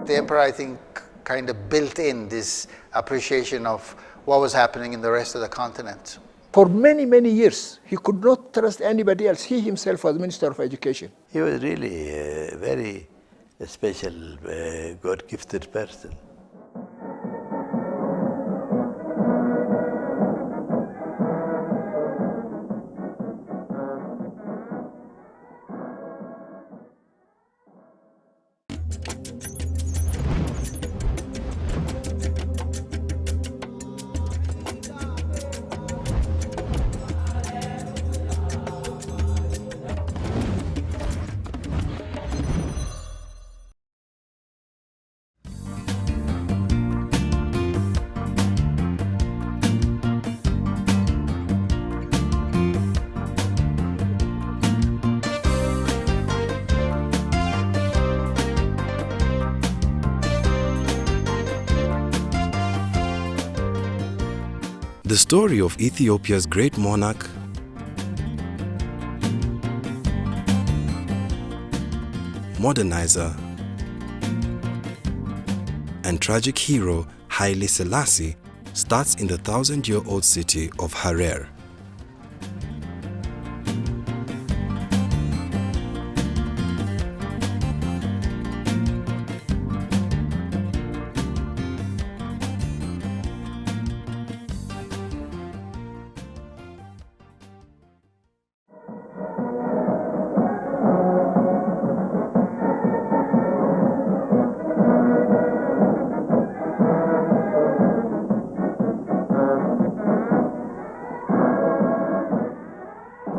The emperor, I think, kind of built in this appreciation of what was happening in the rest of the continent. For many, many years, he could not trust anybody else. He himself was Minister of Education. He was really a very special, God-gifted person. The story of Ethiopia's great monarch, modernizer, and tragic hero Haile Selassie starts in the 1,000-year-old city of Harar.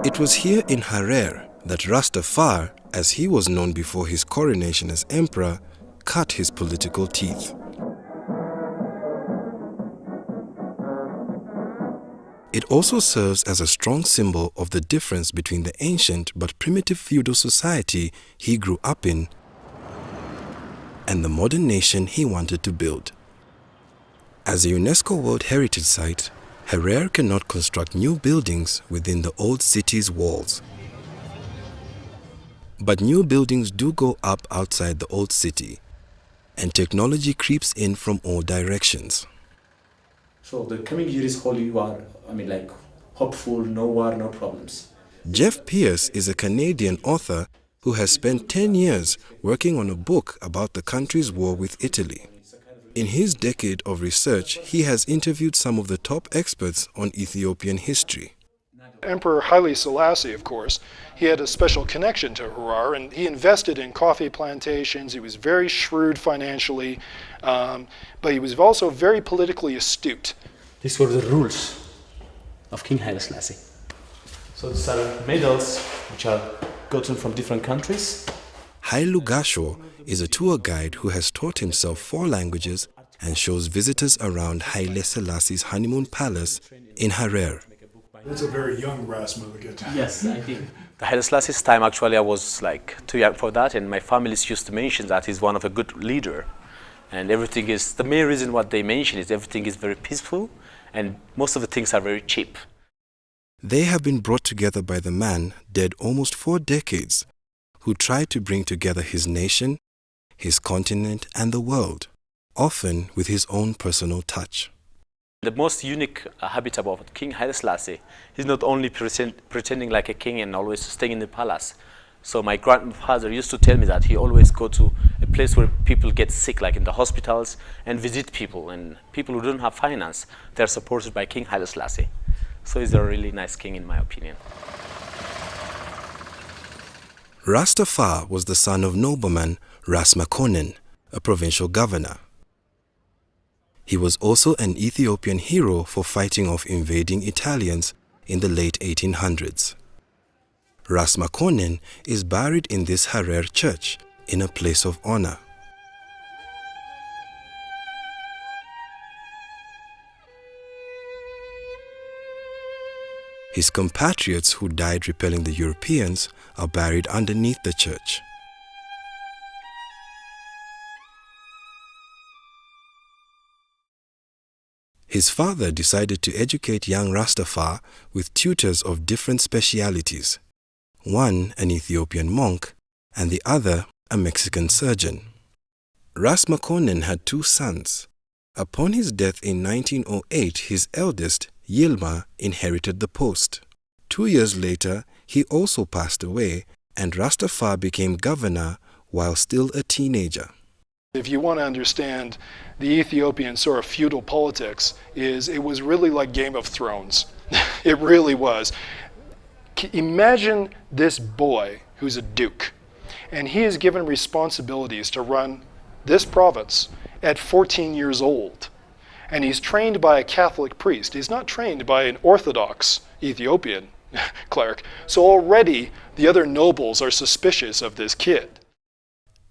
It was here in Harar that Rastafari, as he was known before his coronation as emperor, cut his political teeth. It also serves as a strong symbol of the difference between the ancient but primitive feudal society he grew up in and the modern nation he wanted to build. As a UNESCO World Heritage Site, Harar cannot construct new buildings within the old city's walls. But new buildings do go up outside the old city, and technology creeps in from all directions. So the coming year is holy war. Hopeful, no war, no problems. Jeff Pierce is a Canadian author who has spent 10 years working on a book about the country's war with Italy. In his decade of research, he has interviewed some of the top experts on Ethiopian history. Emperor Haile Selassie, of course, he had a special connection to Harar, and he invested in coffee plantations. He was very shrewd financially, but he was also very politically astute. These were the rules of King Haile Selassie. So these are medals which are gotten from different countries. Hailu Gasho is a tour guide who has taught himself 4 languages and shows visitors around Haile Selassie's honeymoon palace in Harar. That's a very young Rasmussen. Yes, I think. The Haile Selassie's time, actually, I was too young for that, and my family used to mention that he's one of a good leader. And everything is, the main reason what they mention is everything is very peaceful, and most of the things are very cheap. They have been brought together by the man, dead almost 4 decades, who tried to bring together his nation, his continent, and the world, often with his own personal touch. The most unique habit about King Haile Selassie, he's not only pretending like a king and always staying in the palace. So my grandfather used to tell me that he always go to a place where people get sick, like in the hospitals, and visit people. And people who don't have finance, they're supported by King Haile Selassie. So he's a really nice king, in my opinion. Rastafari was the son of nobleman Ras Makonnen, a provincial governor. He was also an Ethiopian hero for fighting off invading Italians in the late 1800s. Ras Makonnen is buried in this Harar church in a place of honor. His compatriots who died repelling the Europeans are buried underneath the church. His father decided to educate young Rastafari with tutors of different specialities, one an Ethiopian monk and the other a Mexican surgeon. Ras Makonnen had 2 sons. Upon his death in 1908, his eldest, Yilma, inherited the post. 2 years later, he also passed away, and Rastafari became governor while still a teenager. If you want to understand the Ethiopian sort of feudal politics, it was really like Game of Thrones. It really was. Imagine this boy who's a duke, and he is given responsibilities to run this province at 14 years old. And he's trained by a Catholic priest. He's not trained by an Orthodox Ethiopian cleric. So already the other nobles are suspicious of this kid.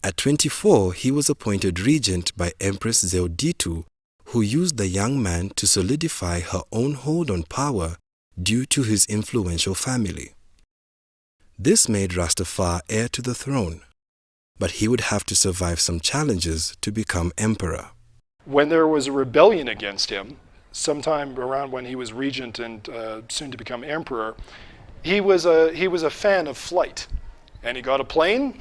At 24, he was appointed regent by Empress Zewditu, who used the young man to solidify her own hold on power due to his influential family. This made Rastafari heir to the throne, but he would have to survive some challenges to become emperor. When there was a rebellion against him, sometime around when he was regent and soon to become emperor, he was a fan of flight. And he got a plane,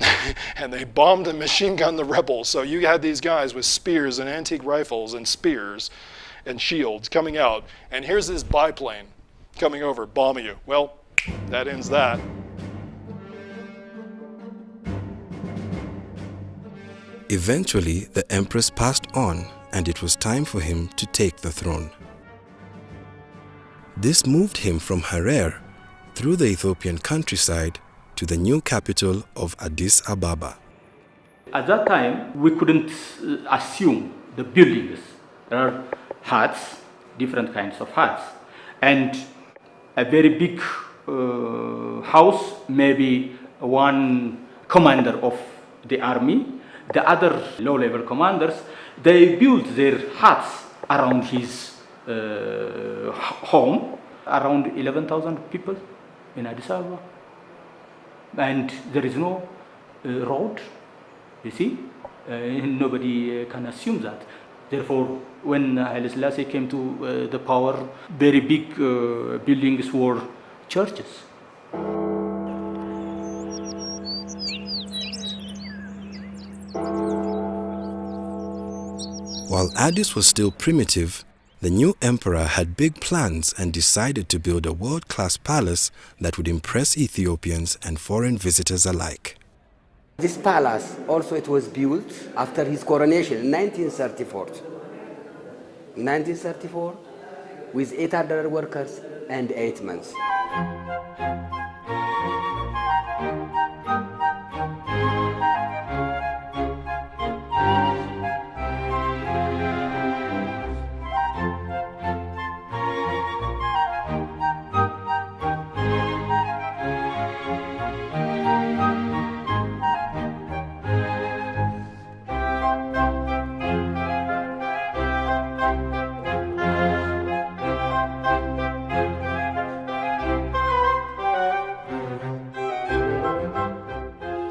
and they bombed and machine gunned the rebels. So you had these guys with spears and antique rifles and spears and shields coming out. And here's this biplane coming over, bombing you. Well, that ends that. Eventually, the empress passed on, and it was time for him to take the throne. This moved him from Harar through the Ethiopian countryside to the new capital of Addis Ababa. At that time, we couldn't assume the buildings. There are huts, different kinds of huts, and a very big house, maybe one commander of the army. The other low-level commanders, they built their huts around his home, around 11,000 people in Addis Ababa. And there is no road, you see. Nobody can assume that. Therefore, when Haile Selassie came to the power, very big buildings were churches. While Addis was still primitive, the new emperor had big plans and decided to build a world-class palace that would impress Ethiopians and foreign visitors alike. This palace also it was built after his coronation in 1934. In 1934, with 800 workers and 8 months.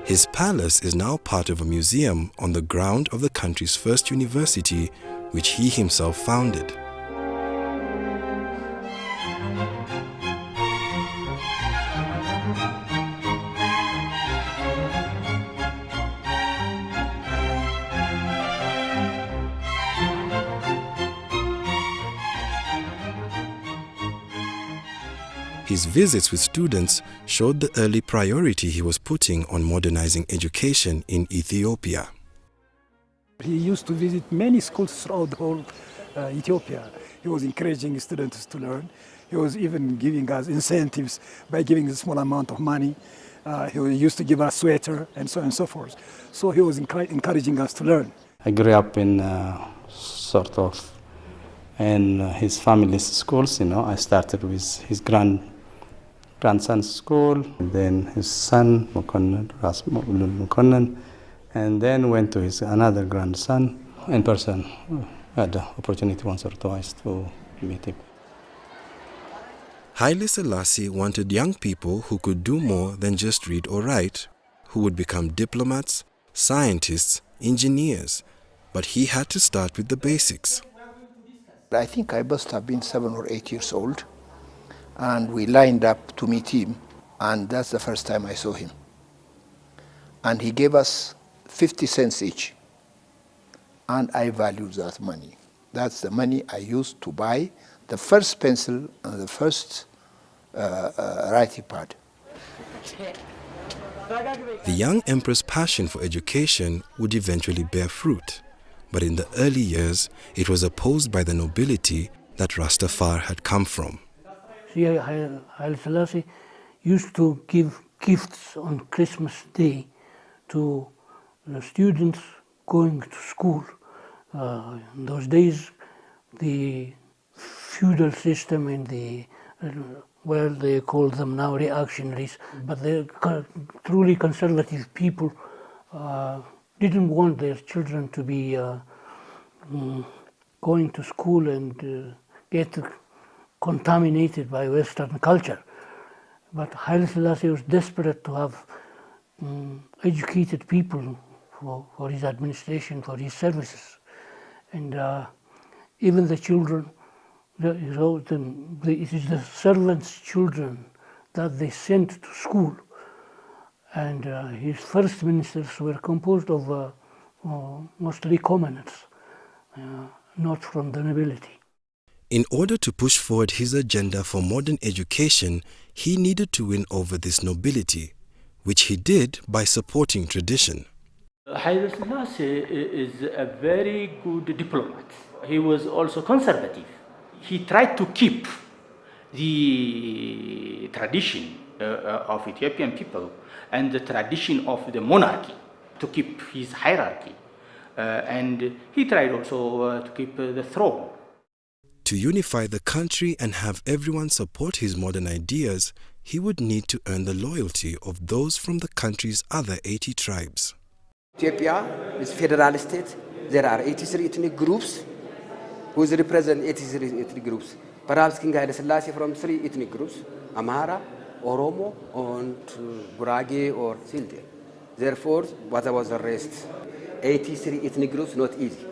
His palace is now part of a museum on the ground of the country's first university, which he himself founded. His visits with students showed the early priority he was putting on modernizing education in Ethiopia. He used to visit many schools throughout the whole Ethiopia. He was encouraging students to learn. He was even giving us incentives by giving a small amount of money. He used to give us sweater and so on and so forth. So he was encouraging us to learn. I grew up in in his family's schools. I started with his grandson's school, and then his son, Ras Makonnen, and then went to his another grandson in person. I had the opportunity once or twice to meet him. Haile Selassie wanted young people who could do more than just read or write, who would become diplomats, scientists, engineers, but he had to start with the basics. I think I must have been 7 or 8 years old, and we lined up to meet him, and that's the first time I saw him. And he gave us 50 cents each. and I value that money. That's the money I used to buy the first pencil and the first writing pad. The young emperor's passion for education would eventually bear fruit, but in the early years it was opposed by the nobility that Rastafari had come from. Haile Selassie used to give gifts on Christmas Day to the students going to school. In those days, the feudal system in the well, they call them now reactionaries, but the truly conservative people didn't want their children to be going to school and get contaminated by Western culture. But Haile Selassie was desperate to have educated people for his administration, for his services. And even the children, it is the servants' children that they sent to school. And his first ministers were composed of mostly commoners, not from the nobility. In order to push forward his agenda for modern education, he needed to win over this nobility, which he did by supporting tradition. Haile Selassie is a very good diplomat. He was also conservative. He tried to keep the tradition of Ethiopian people and the tradition of the monarchy, to keep his hierarchy. And he tried also to keep the throne. To unify the country and have everyone support his modern ideas, he would need to earn the loyalty of those from the country's other 80 tribes. Ethiopia is a federal state. There are 83 ethnic groups who represent 83 ethnic groups. Perhaps King Haile Selassie from 3 ethnic groups, Amhara, Oromo, and Gurage or Silde. Therefore, what was the rest? 83 ethnic groups, not easy.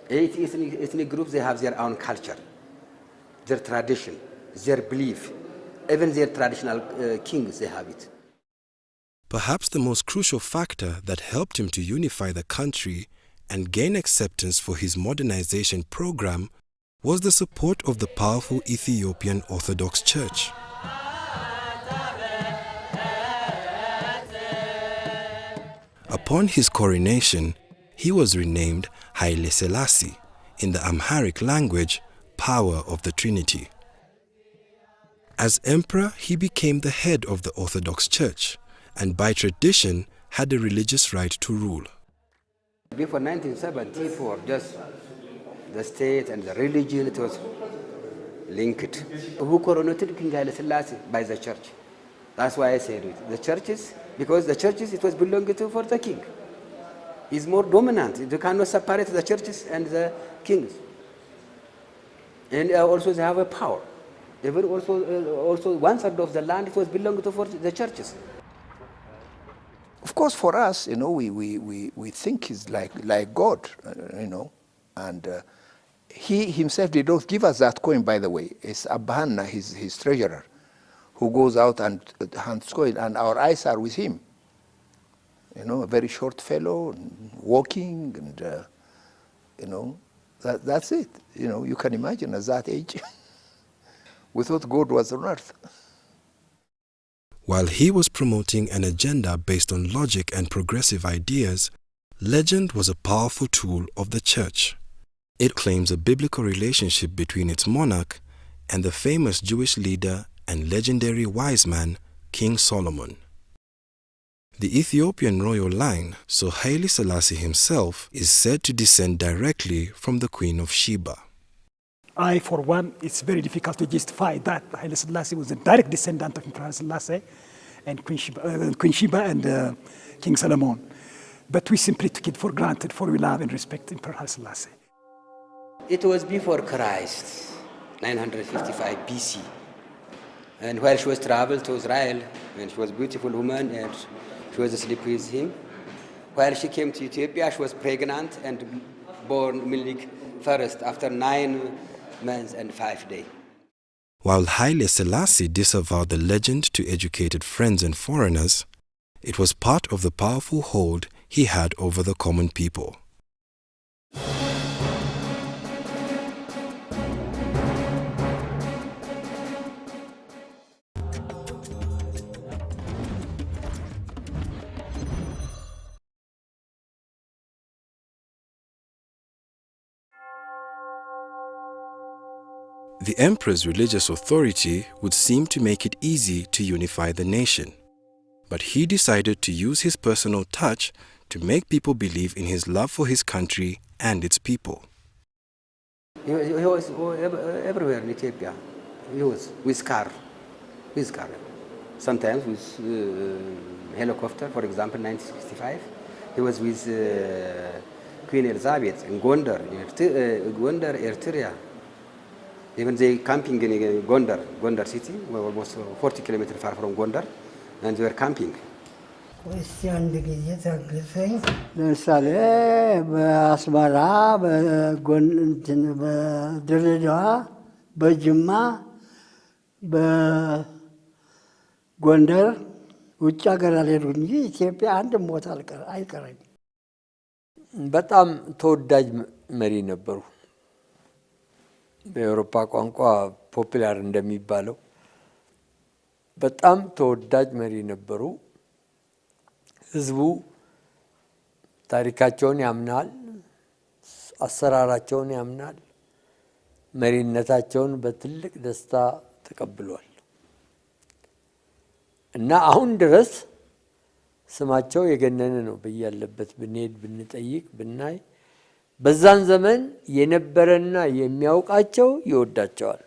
80 ethnic groups, they have their own culture, their tradition, their belief. Even their traditional kings, they have it. Perhaps the most crucial factor that helped him to unify the country and gain acceptance for his modernization program was the support of the powerful Ethiopian Orthodox Church. Upon his coronation, he was renamed Haile Selassie, in the Amharic language, Power of the Trinity. As emperor, he became the head of the Orthodox Church, and by tradition had the religious right to rule. Before 1974, just the state and the religion, it was linked. Who coronated King Haile Selassie? By the church. That's why I said it. The churches, because the churches, it was belonging to for the king. He's more dominant. You cannot separate the churches and the kings. And also they have a power. Even also 1/3 of the land, it was belonging to for the churches. Of course, for us, we think he's like God, and he himself did not give us that coin, by the way. It's Abbahanna, his treasurer, who goes out and hands coin, and our eyes are with him. A very short fellow, walking, and that's it. You can imagine at that age, we thought God was on earth. While he was promoting an agenda based on logic and progressive ideas, legend was a powerful tool of the church. It claims a biblical relationship between its monarch and the famous Jewish leader and legendary wise man, King Solomon. The Ethiopian royal line, so Haile Selassie himself, is said to descend directly from the Queen of Sheba. For one, it's very difficult to justify that Haile Selassie was a direct descendant of Emperor Selassie and Queen Sheba and King Solomon. But we simply took it for granted, for we love and respect Emperor Haile Selassie. It was before Christ, 955 BC. And while she was traveled to Israel, and she was a beautiful woman, and she was asleep with him. While she came to Ethiopia, she was pregnant and born Milik first after 9 months and 5 days. While Haile Selassie disavowed the legend to educated friends and foreigners, it was part of the powerful hold he had over the common people. The emperor's religious authority would seem to make it easy to unify the nation, but he decided to use his personal touch to make people believe in his love for his country and its people. He was everywhere in Ethiopia. He was with car. Sometimes with helicopter, for example, 1965. He was with Queen Elizabeth in Gondar, Eritrea. Even they camping in Gondar city, we're almost 40 kilometers far from Gondar, and they were camping. ለምሳሌ በአስመራ፣ በድሬዳዋ፣ በጅማ፣ በጎንደር ውጭ ሀገር አልሄድኩ እንጂ ኢትዮጵያ አንድም ቦታ አይቀረኝ። በጣም ተወዳጅ መሪ ነበሩ። በአውሮፓ ቋንቋ ፖፑላር እንደሚባለው በጣም ተወዳጅ መሪ ነበሩ። ህዝቡ ታሪካቸውን ያምናል፣ አሰራራቸውን ያምናል፣ መሪነታቸውን በትልቅ ደስታ ተቀብሏል እና አሁን ድረስ ስማቸው የገነነ ነው። በያለበት ብንሄድ ብንጠይቅ ብናይ በዛን ዘመን የነበረና የሚያውቃቸው ይወዳቸዋል።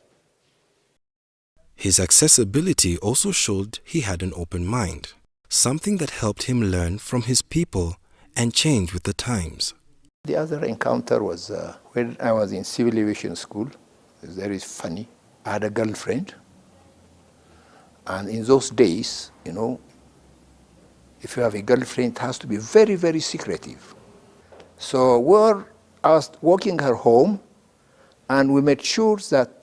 His accessibility also showed he had an open mind, something that helped him learn from his people and change with the times. The other encounter was when I was in civil aviation school. It's very funny. I had a girlfriend, and in those days, you know, if you have a girlfriend, it has to be very, very secretive. So I was walking her home, and we made sure that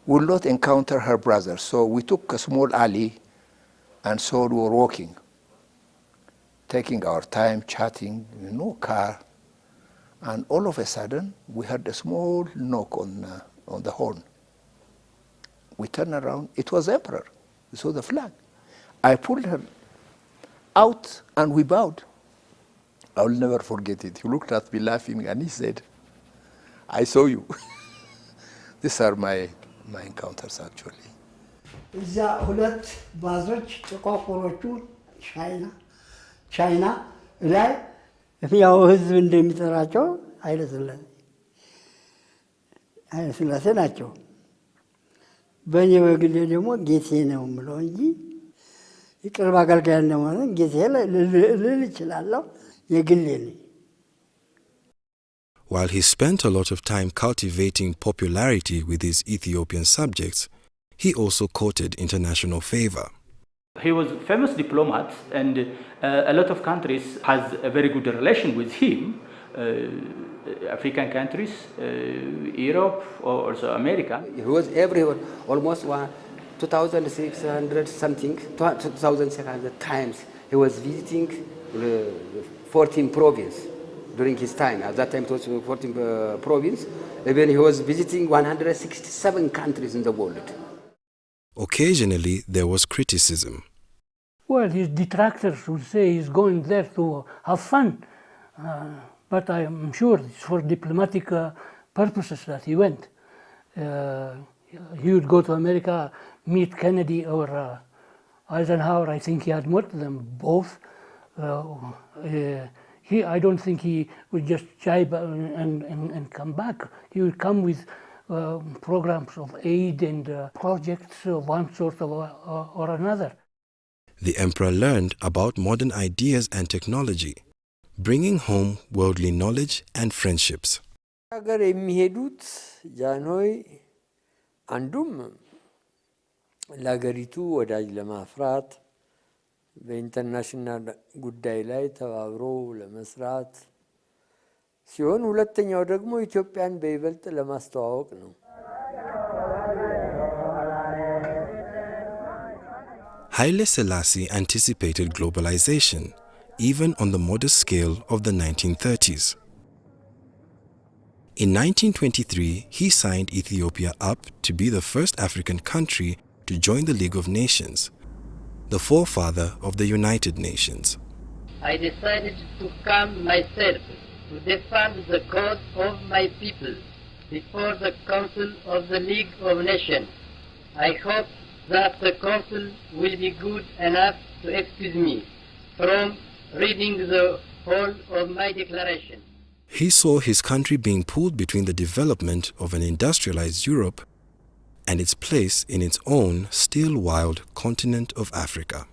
we will not encounter her brother. So we took a small alley, and so we were walking, taking our time, chatting, no car. And all of a sudden, we heard a small knock on the horn. We turned around. It was Emperor. We saw the flag. I pulled her out, and we bowed. I will never forget it. He looked at me laughing, and he said, "I saw you." These are my encounters, actually. እዛ ሁለት ባዞች ጥቋቁሮቹ ቻይና ላይ ያው ህዝብ እንደሚጠራቸው ኃይለ ሥላሴ ናቸው። በእኔ በግሌ ደግሞ ጌቴ ነው የምለው እንጂ የቅርብ አገልጋይ እንደሆነ ጌቴ ልል እችላለሁ። የግሌ ነኝ። While he spent a lot of time cultivating popularity with his Ethiopian subjects, he also courted international favor. He was a famous diplomat, and a lot of countries has a very good relation with him. African countries, Europe, or also America. He was everywhere, almost 2,600 something, 2,600 times. He was visiting 14 provinces during his time. At that time it was 14 provinces. Even he was visiting 167 countries in the world. Occasionally, there was criticism. Well, his detractors would say he's going there to have fun. But I am sure it's for diplomatic purposes that he went. He would go to America, meet Kennedy or Eisenhower. I think he had met them both. I don't think he would just jibe and come back. He would come with programs of aid and projects of one sort or another. The emperor learned about modern ideas and technology, bringing home worldly knowledge and friendships. ሀገር የሚሄዱት ጃንሆይ አንዱም ለሀገሪቱ ወዳጅ ለማፍራት በኢንተርናሽናል ጉዳይ ላይ ተባብሮ ለመስራት ሲሆን ሁለተኛው ደግሞ ኢትዮጵያን በይበልጥ ለማስተዋወቅ ነው። Haile Selassie anticipated globalization, even on the modest scale of the 1930s. In 1923, he signed Ethiopia up to be the first African country to join the League of Nations, the forefather of the United Nations. I decided to come myself to defend the cause of my people before the Council of the League of Nations. I hope that the Council will be good enough to excuse me from reading the whole of my declaration. He saw his country being pulled between the development of an industrialized Europe and its place in its own still wild continent of Africa.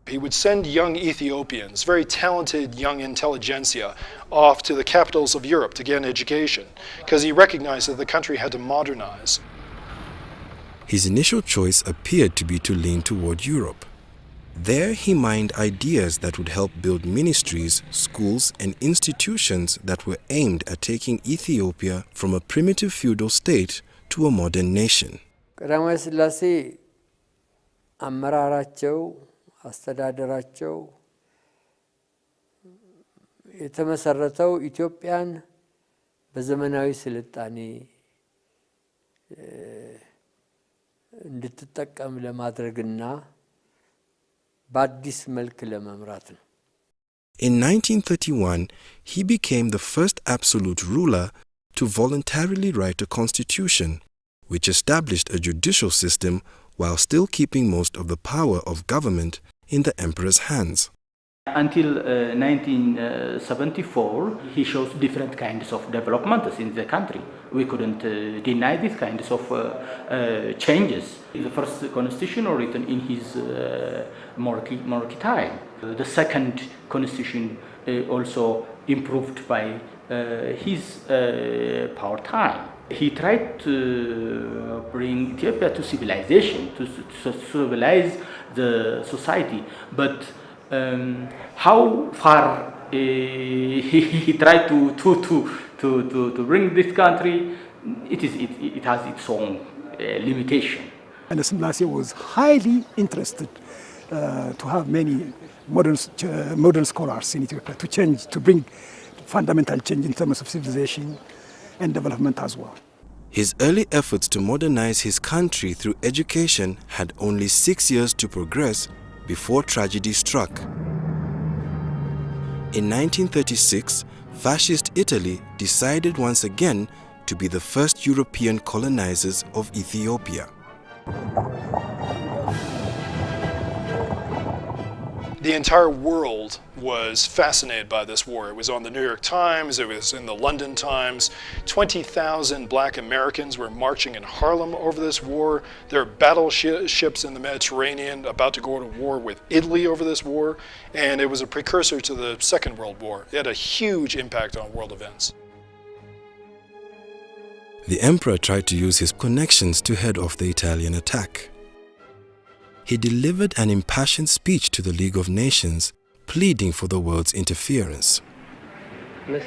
He would send young Ethiopians, very talented young intelligentsia, off to the capitals of Europe to get an education, because he recognized that the country had to modernize. His initial choice appeared to be to lean toward Europe. There he mined ideas that would help build ministries, schools, and institutions that were aimed at taking Ethiopia from a primitive feudal state to a modern nation. ቀዳማዊ ሥላሴ አመራራቸው አስተዳደራቸው የተመሰረተው ኢትዮጵያን በዘመናዊ ስልጣኔ እንድትጠቀም ለማድረግና በአዲስ መልክ ለመምራት ነው። In 1931, he became the first absolute ruler to voluntarily write a constitution, which established a judicial system while still keeping most of the power of government in the emperor's hands. Until 1974, he shows different kinds of developments in the country. We couldn't deny these kinds of changes. The first constitution written in his monarchy time. The second constitution also improved by his power time. He tried to bring Ethiopia to civilization, to civilize the society, but how far he tried to bring this country, it has its own limitation. Haile Selassie was highly interested to have many modern scholars in Ethiopia to bring fundamental change in terms of civilization and development as well. His early efforts to modernize his country through education had only 6 years to progress before tragedy struck. In 1936, fascist Italy decided once again to be the first European colonizers of Ethiopia. The entire world was fascinated by this war. It was on the New York Times, it was in the London Times. 20,000 black Americans were marching in Harlem over this war. There are battleships in the Mediterranean about to go to war with Italy over this war, and it was a precursor to the Second World War. It had a huge impact on world events. The emperor tried to use his connections to head off the Italian attack. He delivered an impassioned speech to the League of Nations, pleading for the world's interference. The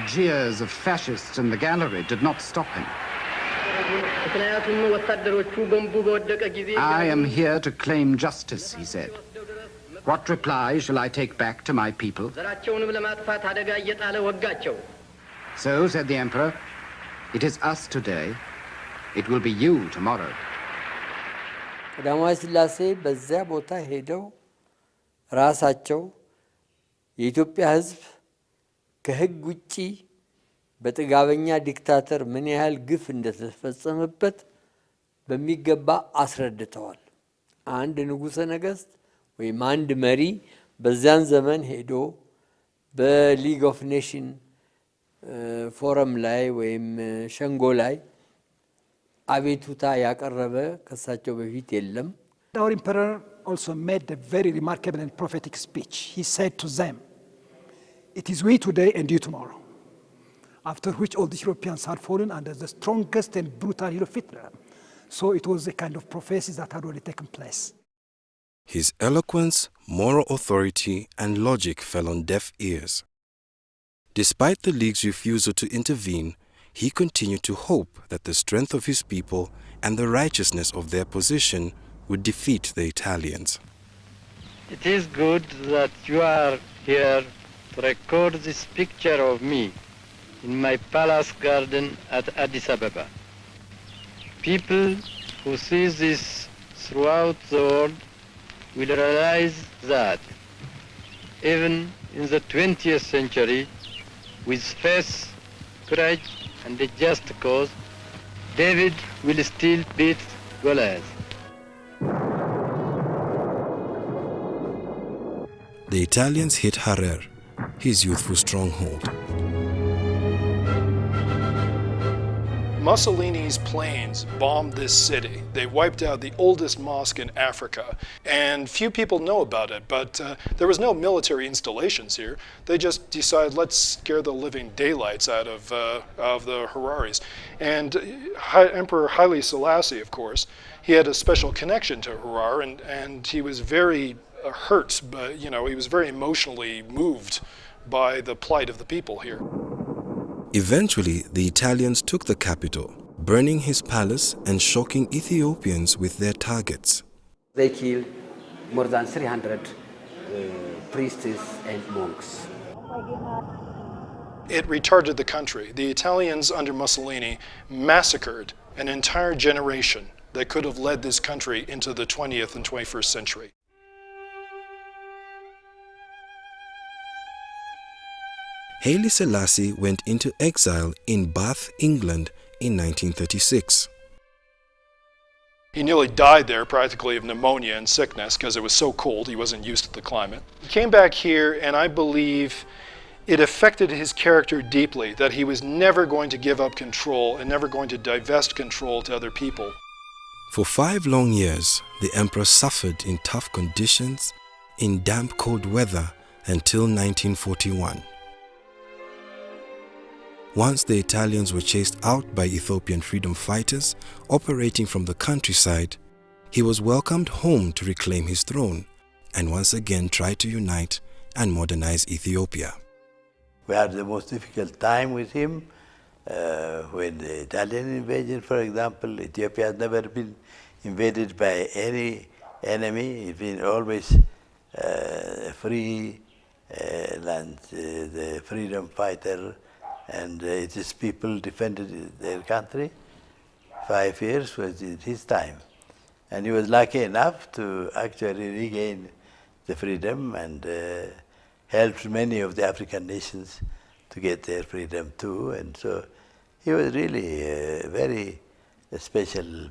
jeers of fascists in the gallery did not stop him. I am here to claim justice, he said. What reply shall I take back to my people? So, said the emperor, it is us today, it will be you tomorrow. ቀዳማዊ ሥላሴ በዚያ ቦታ ሄደው ራሳቸው የኢትዮጵያ ሕዝብ ከሕግ ውጪ በጥጋበኛ ዲክታተር ምን ያህል ግፍ እንደተፈጸመበት በሚገባ አስረድተዋል። አንድ ንጉሠ ነገሥት ወይም አንድ መሪ በዚያን ዘመን ሄዶ በሊግ ኦፍ ኔሽን ፎረም ላይ ወይም ሸንጎ ላይ አቤቱታ ያቀረበ ከሳቸው በፊት የለም። Our emperor also made a very remarkable and prophetic speech. He said to them, "It is we today and you tomorrow." After which all the Europeans had fallen under the strongest and brutal heel of Hitler. So it was a kind of prophecy that had already taken place. His eloquence, moral authority, and logic fell on deaf ears. Despite the League's refusal to intervene, he continued to hope that the strength of his people and the righteousness of their position would defeat the Italians. It is good that you are here to record this picture of me in my palace garden at Addis Ababa. People who see this throughout the world will realize that even in the 20th century, with faith, courage, and a just cause, David will still beat Goliath. The Italians hit Harar, his youthful stronghold. Mussolini's planes bombed this city. They wiped out the oldest mosque in Africa, and few people know about it, but there was no military installations here. They just decided, let's scare the living daylights out of the Hararis. And Emperor Haile Selassie, of course, he had a special connection to Harar, and he was very hurt, but he was very emotionally moved by the plight of the people here. Eventually, the Italians took the capital, burning his palace and shocking Ethiopians with their targets. They killed more than 300 priests and monks. It retarded the country. The Italians under Mussolini massacred an entire generation that could have led this country into the 20th and 21st century. Haile Selassie went into exile in Bath, England in 1936. He nearly died there practically of pneumonia and sickness because it was so cold, he wasn't used to the climate. He came back here, and I believe it affected his character deeply, that he was never going to give up control and never going to divest control to other people. For 5 long years, the emperor suffered in tough conditions, in damp cold weather until 1941. Once the Italians were chased out by Ethiopian freedom fighters operating from the countryside, he was welcomed home to reclaim his throne and once again try to unite and modernize Ethiopia. We had the most difficult time with him when the Italian invasion, for example. Ethiopia has never been invaded by any enemy. It's been always a free land, the freedom fighter, and its people defended their country. 5 years was his time. And he was lucky enough to actually regain the freedom and helped many of the African nations to get their freedom too. And so he was really a very special,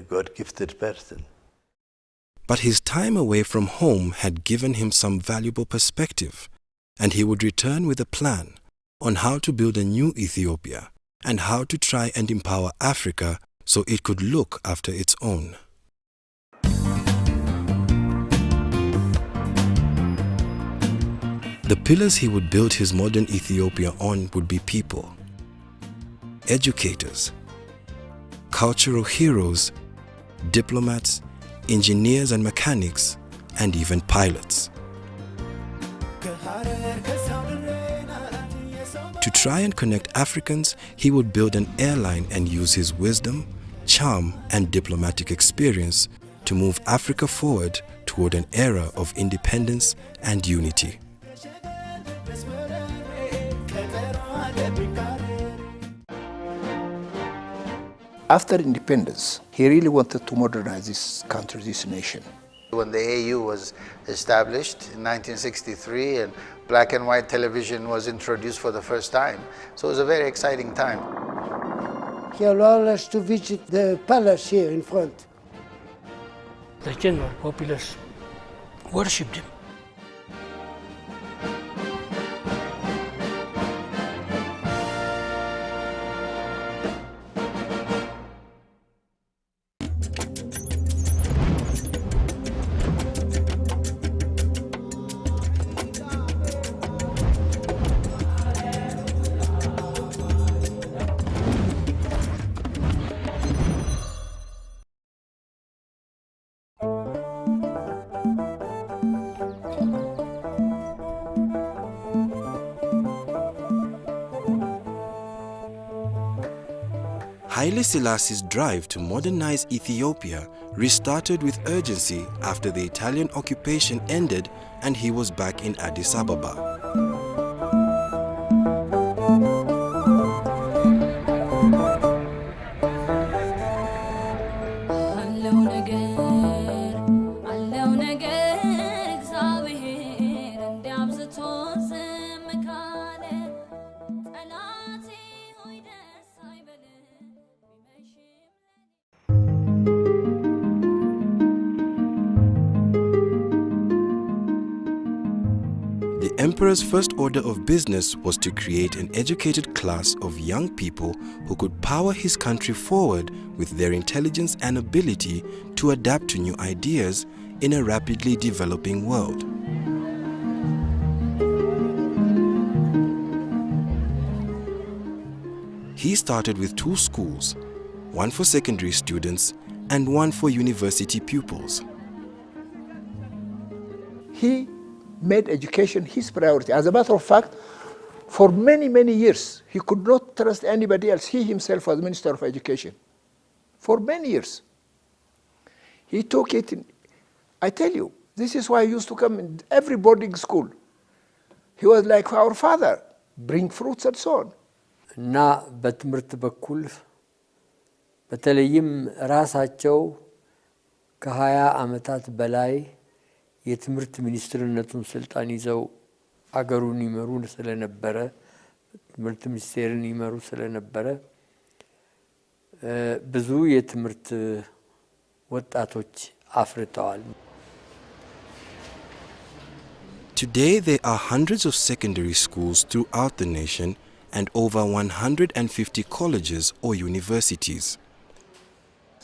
God-gifted person. But his time away from home had given him some valuable perspective, and he would return with a plan on how to build a new Ethiopia and how to try and empower Africa so it could look after its own. The pillars he would build his modern Ethiopia on would be people, educators, cultural heroes, diplomats, engineers and mechanics, and even pilots. To try and connect Africans, he would build an airline and use his wisdom, charm, and diplomatic experience to move Africa forward toward an era of independence and unity. After independence, he really wanted to modernize this country, this nation. When the AU was established in 1963 and black and white television was introduced for the first time, so it was a very exciting time. He allowed us to visit the palace here in front. The general populace worshipped him. Haile Selassie's drive to modernize Ethiopia restarted with urgency after the Italian occupation ended and he was back in Addis Ababa. Alone again. emperor's first order of business was to create an educated class of young people who could power his country forward with their intelligence and ability to adapt to new ideas in a rapidly developing world. He started with 2 schools, one for secondary students and one for university pupils. He made education his priority. As a matter of fact, for many, many years, he could not trust anybody else. He himself was Minister of Education. For many years. He took it in, I tell you, this is why he used to come in every boarding school. He was like our father, bring fruits and so on. እና በትምህርት በኩል በተለይም ራሳቸው ከ20 ዓመታት በላይ የትምህርት ሚኒስትርነቱን ስልጣን ይዘው አገሩን ይመሩ ስለነበረ ትምህርት ሚኒስቴርን ይመሩ ስለነበረ ብዙ የትምህርት ወጣቶች አፍርተዋል። Today there are hundreds of secondary schools throughout the nation and over 150 colleges or universities.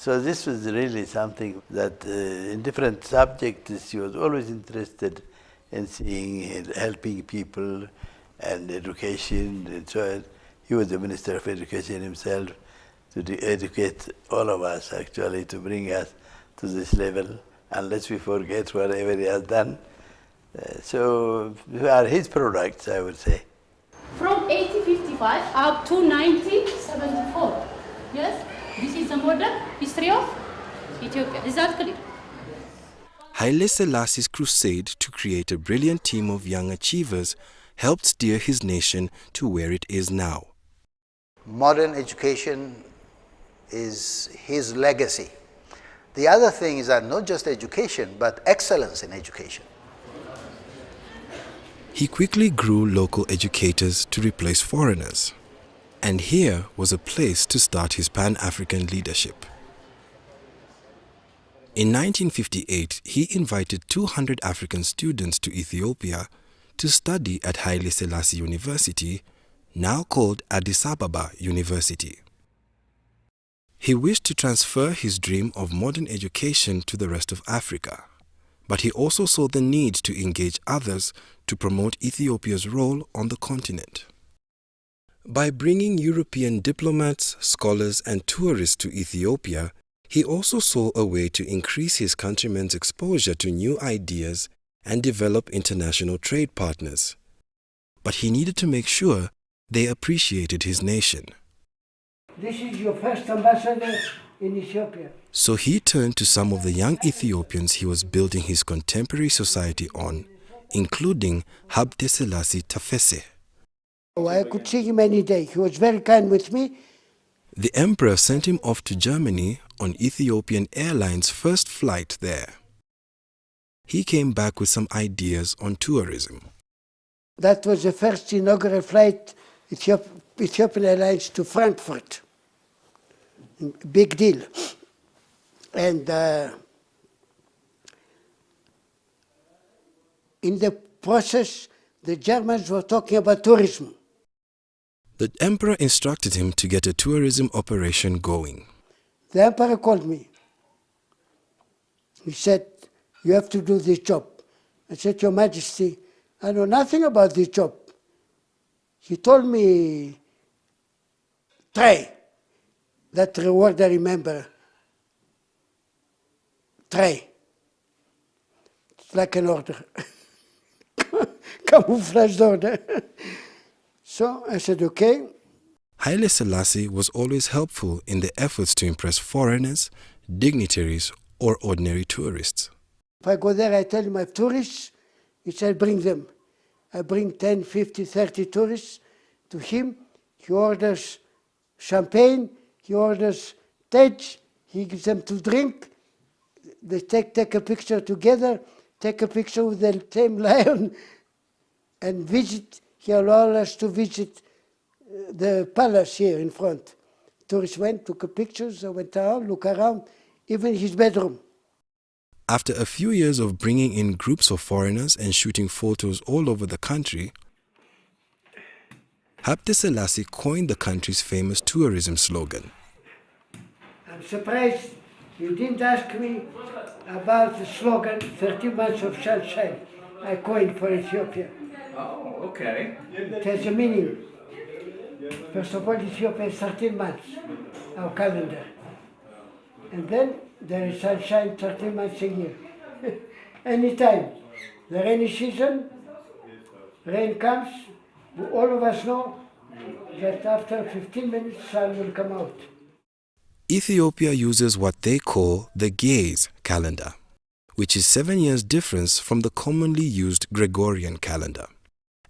So this was really something that in different subjects he was always interested in seeing, helping people and education and so on. He was the Minister of Education himself to educate all of us actually, to bring us to this level, unless we forget whatever he has done. So we are his products, I would say. From 1855 up to 1974, yes? This is the modern history of Ethiopia. Is that clear? Haile Selassie's crusade to create a brilliant team of young achievers helped steer his nation to where it is now. Modern education is his legacy. The other thing is that not just education, but excellence in education. He quickly grew local educators to replace foreigners. And here was a place to start his Pan-African leadership. In 1958, he invited 200 African students to Ethiopia to study at Haile Selassie University, now called Addis Ababa University. He wished to transfer his dream of modern education to the rest of Africa, but he also saw the need to engage others to promote Ethiopia's role on the continent. By bringing European diplomats, scholars and tourists to Ethiopia, he also saw a way to increase his countrymen's exposure to new ideas and develop international trade partners. But he needed to make sure they appreciated his nation. This is your first ambassador in Ethiopia. So he turned to some of the young Ethiopians he was building his contemporary society on, including Haile Selassie Tafese. Oh, I could see him any day. He was very kind with me. The emperor sent him off to Germany on Ethiopian Airlines' first flight there. He came back with some ideas on tourism. That was the first inaugural flight, Ethiopian Airlines to Frankfurt. Big deal. And in the process, the Germans were talking about tourism. The emperor instructed him to get a tourism operation going. The emperor called me. He said, you have to do this job. I said, Your Majesty, I know nothing about this job. He told me, try. That reward I remember. Try. It's like an order. Camouflaged order. So I said, okay. Haile Selassie was always helpful in the efforts to impress foreigners, dignitaries, or ordinary tourists. If I go there, I tell him I have tourists. He said, bring them. I bring 10, 50, 30 tourists to him. He orders champagne. He orders tej. He gives them to drink. They take a picture together, take a picture with the same lion, and visit. He allowed us to visit the palace here in front. Tourists went, took pictures, went around, look around, even his bedroom. After a few years of bringing in groups of foreigners and shooting photos all over the country, Haile Selassie coined the country's famous tourism slogan. I'm surprised you didn't ask me about the slogan 30 months of sunshine I coined for Ethiopia. Oh, okay. It has a meaning. First of all, Ethiopia is 13 months, our calendar. And then there is sunshine 13 months a year. Anytime. The rainy season, rain comes, all of us know that after 15 minutes sun will come out. Ethiopia uses what they call the Gaze calendar, which is 7 years difference from the commonly used Gregorian calendar,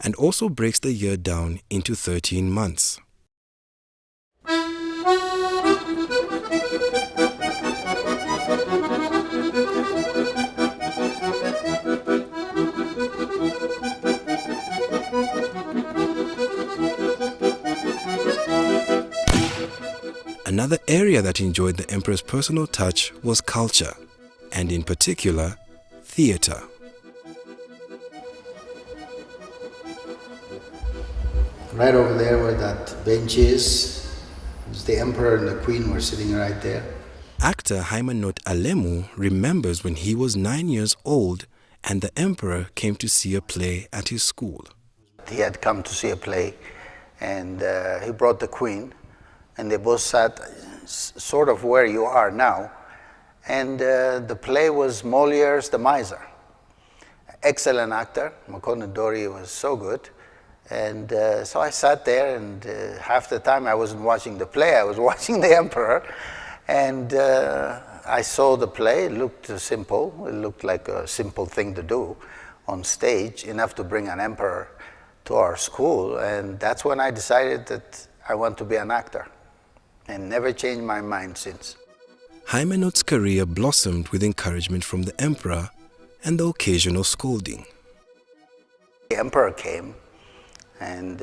and also breaks the year down into 13 months. Another area that enjoyed the emperor's personal touch was culture, and in particular, theater. Right over there where that bench is, the emperor and the queen were sitting right there. Actor Haimanot Alemu remembers when he was 9 years old and the emperor came to see a play at his school. He had come to see a play, and he brought the queen, and they both sat sort of where you are now. And the play was Molière's The Miser. Excellent actor. Makonnen Dori was so good. And so I sat there, and half the time I wasn't watching the play, I was watching the emperor. And I saw the play. It looked simple. It looked like a simple thing to do on stage, enough to bring an emperor to our school. And that's when I decided that I want to be an actor, and never changed my mind since. Haimanot's career blossomed with encouragement from the emperor and the occasional scolding. The emperor came, and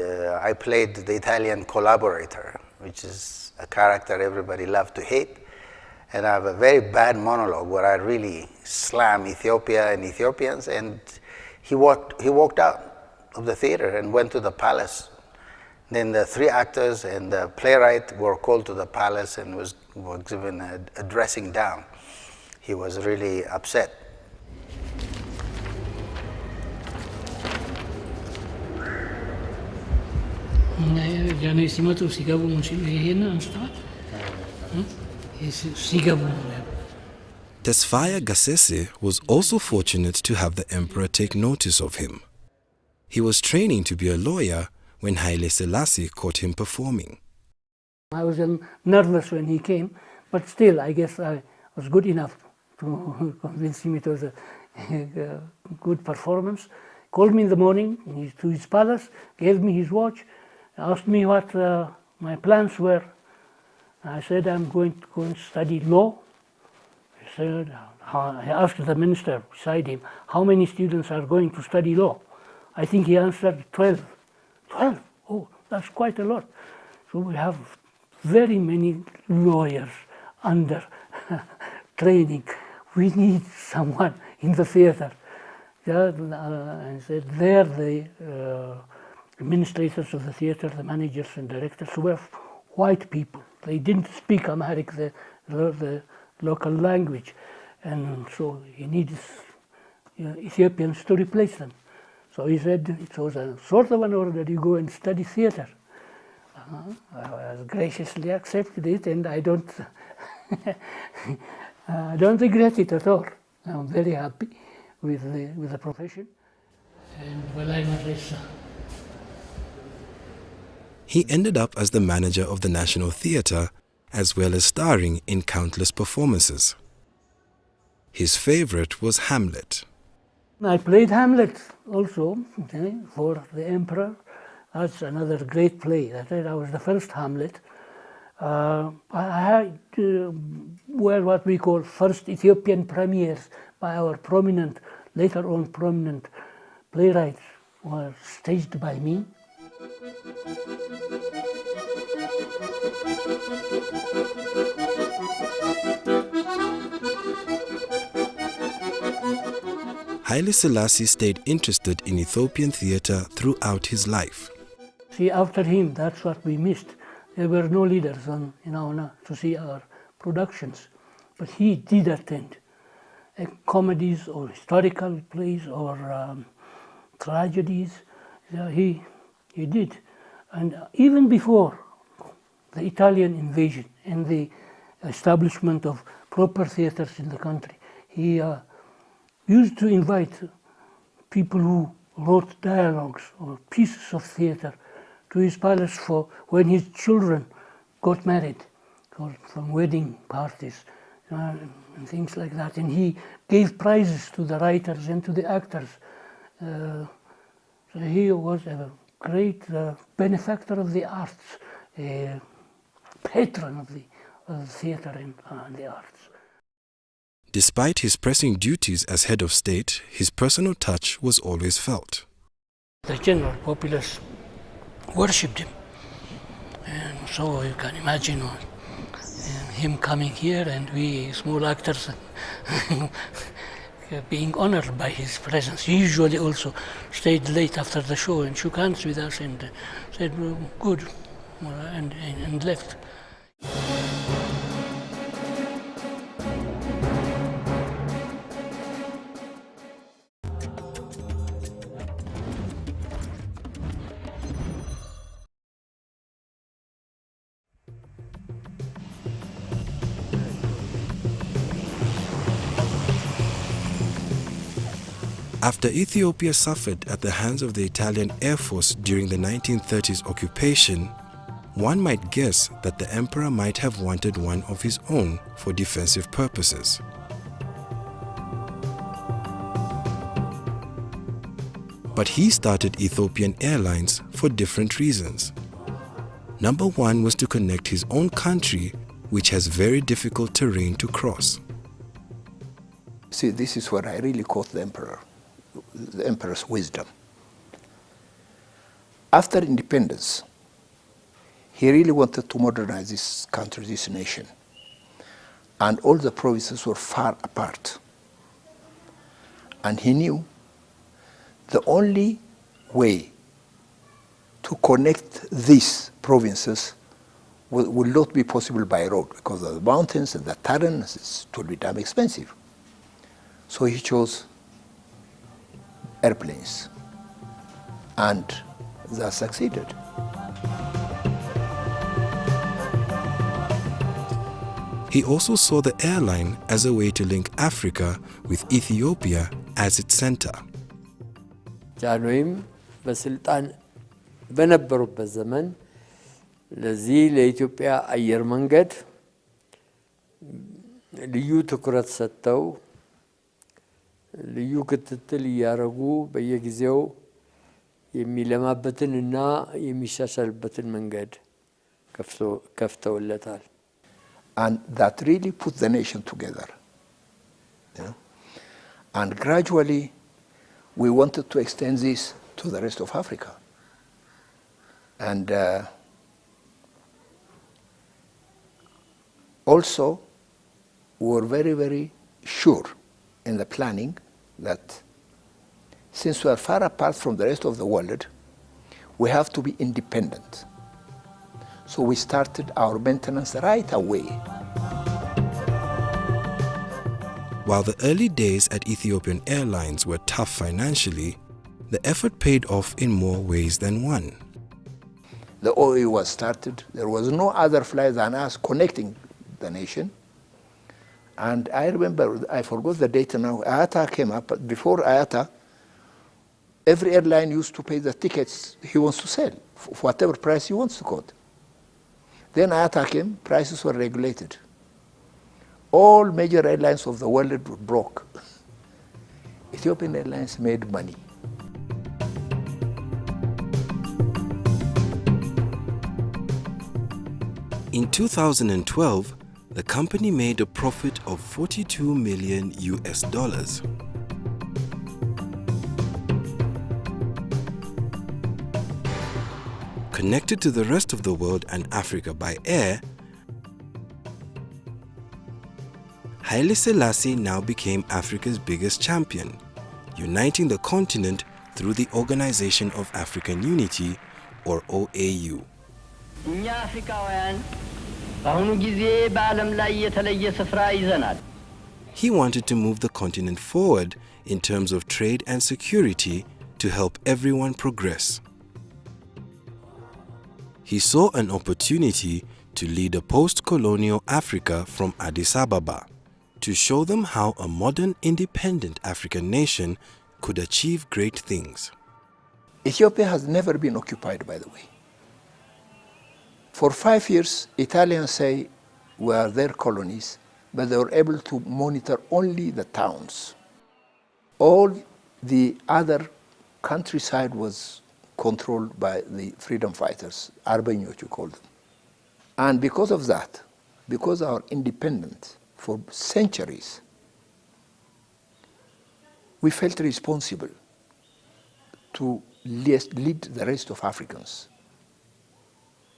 I played the Italian collaborator, which is a character everybody loved to hate. And I have a very bad monologue where I really slam Ethiopia and Ethiopians, and he walked out of the theater and went to the palace. Then the 3 actors and the playwright were called to the palace and were given a dressing down. He was really upset. Tesfaye Gassese was also fortunate to have the emperor take notice of him. He was training to be a lawyer when Haile Selassie caught him performing. I was nervous when he came, but still I guess I was good enough to convince him it was a good performance. Called me in the morning to his palace, gave me his watch, asked me what my plans were. I said I'm going to go and study law. He said, I asked the minister beside him, how many students are going to study law? I think he answered 12. 12? Oh, that's quite a lot. So we have very many lawyers under training. We need someone in the theater. I said, there the administrators of the theater, the managers and directors were white people. They didn't speak Amharic, the local language. And so he needs Ethiopians to replace them. So he said it was a sort of an order, you go and study theater. I graciously accepted it, and I don't regret it at all. I'm very happy with the profession. And well, I'm a racer. He ended up as the manager of the National Theatre, as well as starring in countless performances. His favorite was Hamlet. I played Hamlet also for the emperor. That's another great play. I was the first Hamlet. I had were what we call first Ethiopian premieres by our prominent, later on prominent playwrights, were staged by me. Haile Selassie stayed interested in Ethiopian theatre throughout his life. See, after him, that's what we missed. There were no leaders on, to see our productions. But he did attend comedies or historical plays or tragedies. He did. And even before the Italian invasion and the establishment of proper theaters in the country, he used to invite people who wrote dialogues or pieces of theater to his palace for when his children got married, or from wedding parties and things like that. And he gave prizes to the writers and to the actors. So he was a great benefactor of the arts, a patron of the theater and the arts. Despite his pressing duties as head of state, his personal touch was always felt. The general populace worshipped him. And so you can imagine him coming here and we small actors being honored by his presence. He usually also stayed late after the show and shook hands with us and said, well, good, and left. After Ethiopia suffered at the hands of the Italian Air Force during the 1930s occupation, one might guess that the emperor might have wanted one of his own for defensive purposes. But he started Ethiopian Airlines for different reasons. Number one was to connect his own country, which has very difficult terrain to cross. See, this is where I really caught the emperor's wisdom. After independence, he really wanted to modernize this country, this nation. And all the provinces were far apart. And he knew the only way to connect these provinces would not be possible by road because of the mountains and the terrain, it would be damn expensive. So he chose airplanes, and that succeeded. He also saw the airline as a way to link Africa with Ethiopia as its center. ጃንሆይም በስልጣን በነበሩበት ዘመን ለዚህ ለኢትዮጵያ አየር መንገድ ልዩ ትኩረት ሰጥተው ልዩ ክትትል እያደረጉ በየጊዜው የሚለማበትንና የሚሻሻልበትን መንገድ ከፍተውለታል። And that really put the nation together. And gradually we wanted to extend this to the rest of Africa. And also we were very, very sure in the planning that since we are far apart from the rest of the world, we have to be independent. So we started our maintenance right away. While the early days at Ethiopian Airlines were tough financially, the effort paid off in more ways than one. The OA was started. There was no other flight than us connecting the nation. And I remember, I forgot the date now, IATA came up. But before IATA, every airline used to pay the tickets he wants to sell, for whatever price he wants to quote. Then IATA came, prices were regulated. All major airlines of the world were broke. Ethiopian Airlines made money. In 2012, the company made a profit of $42 million. Connected to the rest of the world and Africa by air, Haile Selassie now became Africa's biggest champion, uniting the continent through the Organization of African Unity, or OAU. እኛ አፍሪካውያን በአሁኑ ጊዜ በዓለም ላይ የተለየ ስፍራ ይዘናል። He wanted to move the continent forward in terms of trade and security to help everyone progress. He saw an opportunity to lead a post-colonial Africa from Addis Ababa, to show them how a modern independent African nation could achieve great things. Ethiopia has never been occupied, by the way. For 5 years, Italians say were their colonies, but they were able to monitor only the towns. All the other countryside was controlled by the freedom fighters, Arbenyot you call them. And because of that, because our independence for centuries, we felt responsible to lead the rest of Africans,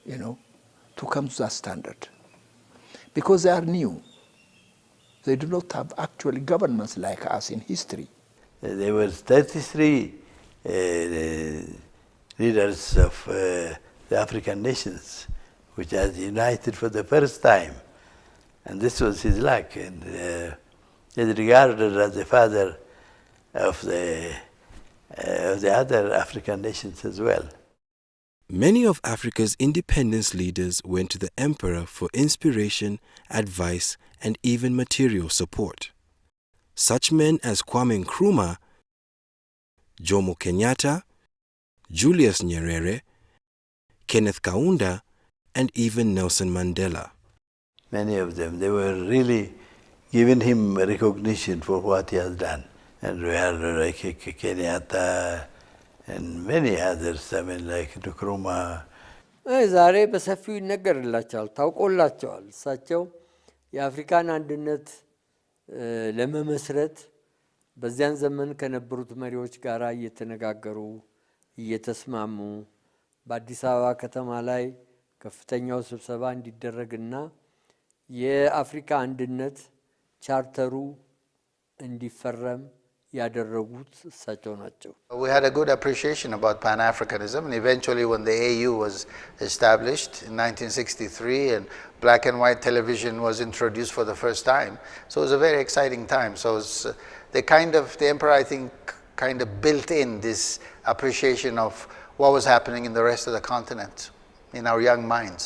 to come to that standard. Because they are new. They do not have actually governments like us in history. There were 33 leaders of the African nations, which are united for the first time. And this was his luck. And he's regarded as the father of the other African nations as well. Many of Africa's independence leaders went to the emperor for inspiration, advice, and even material support. Such men as Kwame Nkrumah, Jomo Kenyatta, Julius Nyerere, Kenneth Kaunda, and even Nelson Mandela. Many of them, they were really giving him recognition for what he has done. And we had like Kenyatta and many others, like Nkrumah. ዛሬ በሰፊው ይነገርላቸዋል፣ ታውቆላቸዋል። እሳቸው የአፍሪካን አንድነት ለመመስረት በዚያን ዘመን ከነበሩት መሪዎች ጋር እየተነጋገሩ እየተስማሙ በአዲስ አበባ ከተማ ላይ ከፍተኛው ስብሰባ እንዲደረግና የአፍሪካ አንድነት ቻርተሩ እንዲፈረም ያደረጉት እሳቸው ናቸው። We had a good appreciation about Pan-Africanism, and eventually when the AU was established in 1963 and black and white television was introduced for the first time, so it was a very exciting time. So it's, the emperor, I think, kind of built in this appreciation of what was happening in the rest of the continent in our young minds.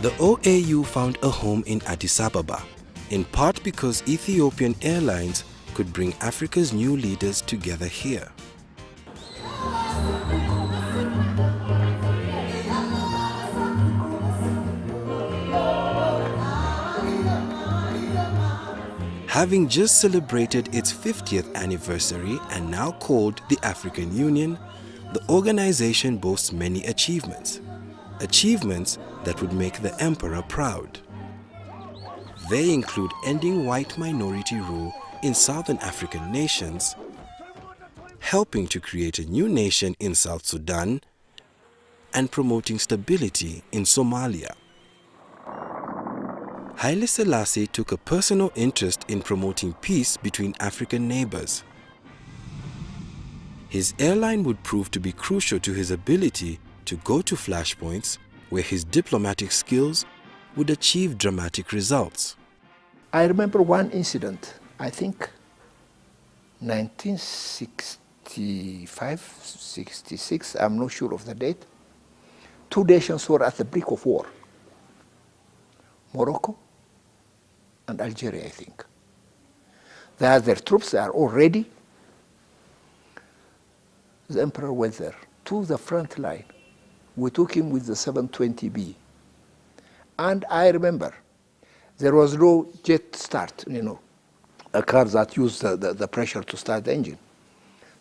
The OAU found a home in Addis Ababa, in part because Ethiopian Airlines could bring Africa's new leaders together here. Having just celebrated its 50th anniversary and now called the African Union, the organization boasts many achievements. Achievements that would make the emperor proud. They include ending white minority rule in southern African nations, helping to create a new nation in South Sudan, and promoting stability in Somalia. Haile Selassie took a personal interest in promoting peace between African neighbors. His airline would prove to be crucial to his ability to go to flashpoints where his diplomatic skills would achieve dramatic results. I remember one incident, I think 1965, 66, I'm not sure of the date. Two nations were at the brink of war. Morocco and Algeria, I think. They had their troops, they are all ready. The emperor went there to the front line. We took him with the 720B. And I remember there was no jet start, a car that used the pressure to start the engine.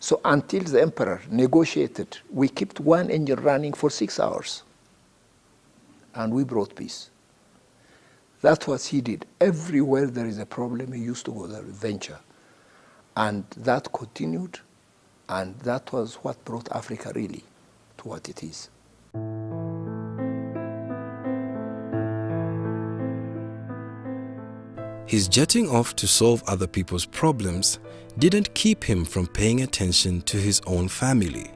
So until the emperor negotiated, we kept one engine running for 6 hours. And we brought peace. That's what he did. Everywhere there is a problem, he used to go there with venture. And that continued, and that was what brought Africa really to what it is. His jetting off to solve other people's problems didn't keep him from paying attention to his own family.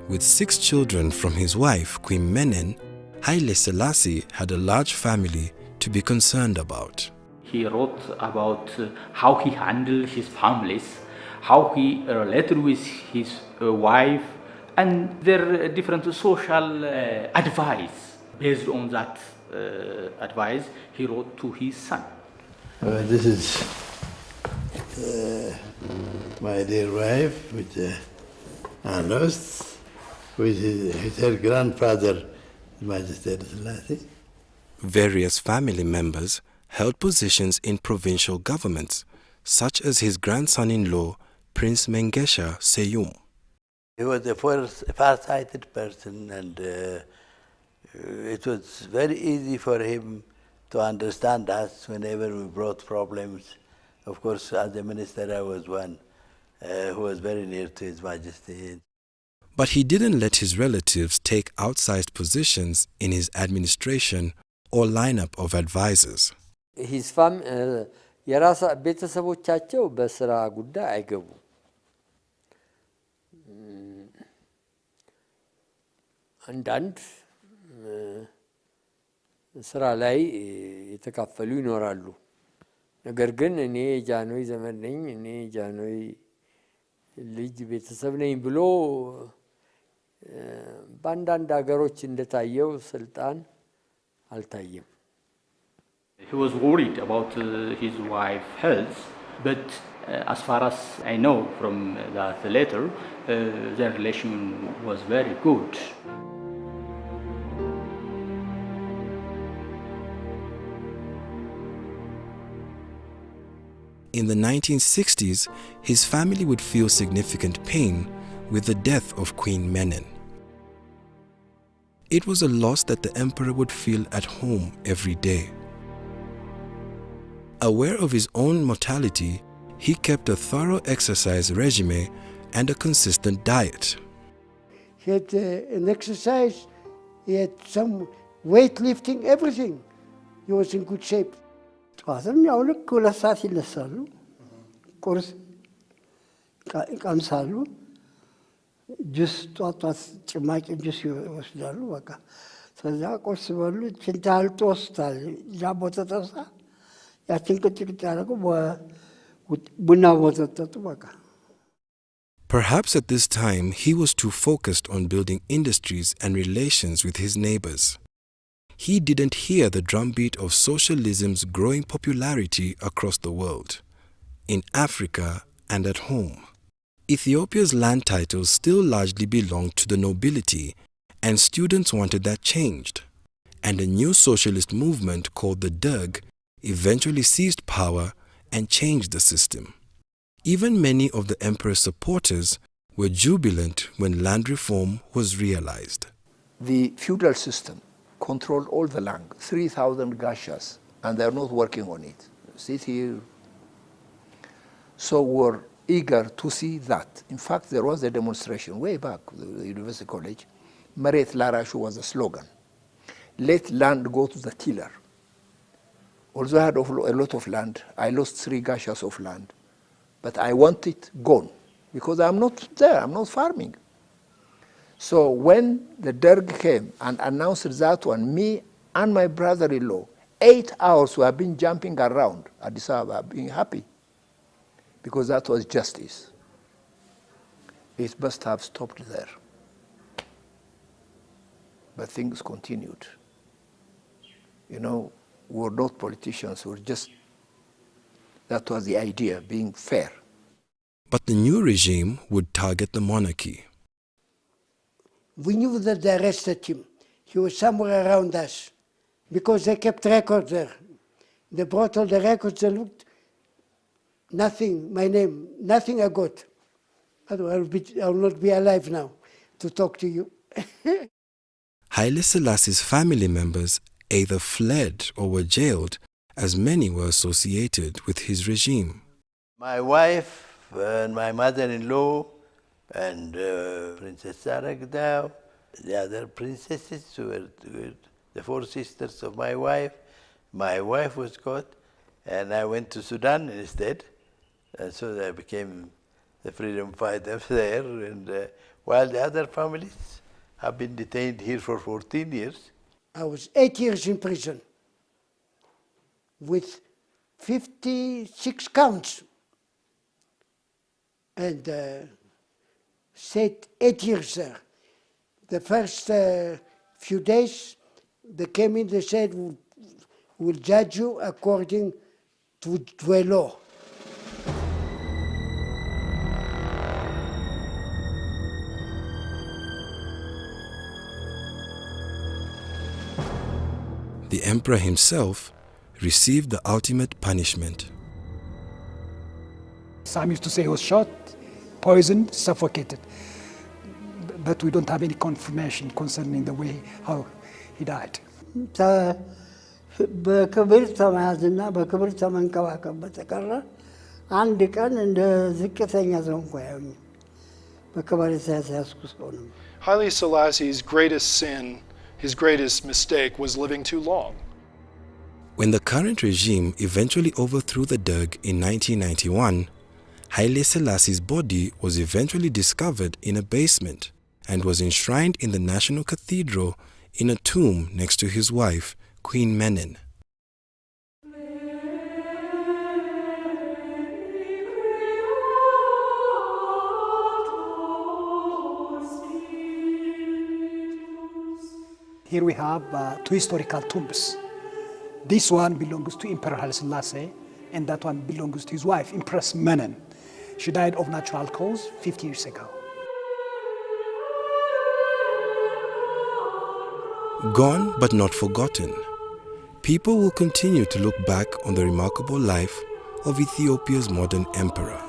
With 6 children from his wife, Queen Menen, Haile Selassie had a large family to be concerned about. He wrote about how he handled his families, how he related with his wife, and their different social advice. Based on that advice, he wrote to his son. This is my dear wife with Anos, with her grandfather, Majesty Haile Selassie. Various family members held positions in provincial governments, such as his grandson-in-law, Prince Mengesha Seyum. He was a far-sighted person, and it was very easy for him to understand us whenever we brought problems. Of course, as a minister, I was one who was very near to His Majesty. But he didn't let his relatives take outsized positions in his administration or lineup of advisors. His ቤተሰቦቻቸው በስራ ጉዳይ አይገቡም። አንዳንድ ስራ ላይ የተካፈሉ ይኖራሉ። ነገር ግን እኔ ጃኖይ ዘመን ነኝ፣ እኔ ጃኖይ ልጅ ቤተሰብ ነኝ ብሎ በአንዳንድ ሀገሮች እንደታየው ስልጣን አልታየም። He was worried about his wife's health, but as far as I know from that letter, their relation was very good. In the 1960s, his family would feel significant pain with the death of Queen Menen. It was a loss that the emperor would feel at home every day. Aware of his own mortality, he kept a thorough exercise regime and a consistent diet. He had an exercise, he had some weightlifting, everything. He was in good shape. ጠዋትም ያው ልክ 2 ሰዓት ይነሳሉ፣ ቁርስ ይቀምሳሉ፣ ጁስ ጧት ጭማቂ ጁስ ይወስዳሉ። በቃ ከዛ ቁርስ በሉ፣ ችንታል ጦስታል ዳቦ ተጠብሳ ያችን ቅጭቅጭ ያደረጉ ቡና ወተጠጡ በቃ። Perhaps at this time he was too focused on building industries and relations with his neighbors. He didn't hear the drumbeat of socialism's growing popularity across the world, in Africa and at home. Ethiopia's land titles still largely belonged to the nobility, and students wanted that changed. And a new socialist movement called the Derg eventually seized power and changed the system. Even many of the emperor's supporters were jubilant when land reform was realized. The feudal system controlled all the land, 3,000 gashas, and they're not working on it. Sit here. So we're eager to see that. In fact, there was a demonstration way back, the University College. Meret Larashu was a slogan. Let land go to the tiller. Although I had a lot of land, I lost 3 gashas of land. But I want it gone, because I'm not there, I'm not farming. So when the Derg came and announced that one, me and my brother-in-law, 8 hours we have been jumping around Addis Ababa, being happy, because that was justice. It must have stopped there. But things continued. You know, we're not politicians, we're just, that was the idea, being fair. But the new regime would target the monarchy. We knew that they arrested him. He was somewhere around us, because they kept records there. They brought all the records, they looked, nothing, my name, nothing I got. I will not be alive now to talk to you. Haile Selassie's family members either fled or were jailed, as many were associated with his regime. My wife and my mother-in-law and Princess Saragdao, the other princesses were the 4 sisters of my wife. My wife was caught, and I went to Sudan instead. And so I became the freedom fighter there, and while the other families have been detained here for 14 years. I was 8 years in prison with 56 counts, and stayed 8 years there. The first few days, they came in, they said, we'll judge you according to a law. The emperor himself received the ultimate punishment. Some used to say he was shot, poisoned, suffocated. But we don't have any confirmation concerning the way how he died. በክብር ተመያዝና በክብር ተመንከባከብ በተቀረ አንድ ቀን እንደ ዝቅተኛ ሰው እንኳ ያዩኝ በክብር የተያዝኩ ሰው ነው። Haile Selassie's greatest sin, his greatest mistake, was living too long. When the current regime eventually overthrew the Derg in 1991, Haile Selassie's body was eventually discovered in a basement and was enshrined in the National Cathedral in a tomb next to his wife, Queen Menen. Here we have 2 historical tombs. This one belongs to Emperor Haile Selassie, and that one belongs to his wife, Empress Menen. She died of natural cause 50 years ago. Gone but not forgotten, people will continue to look back on the remarkable life of Ethiopia's modern emperor.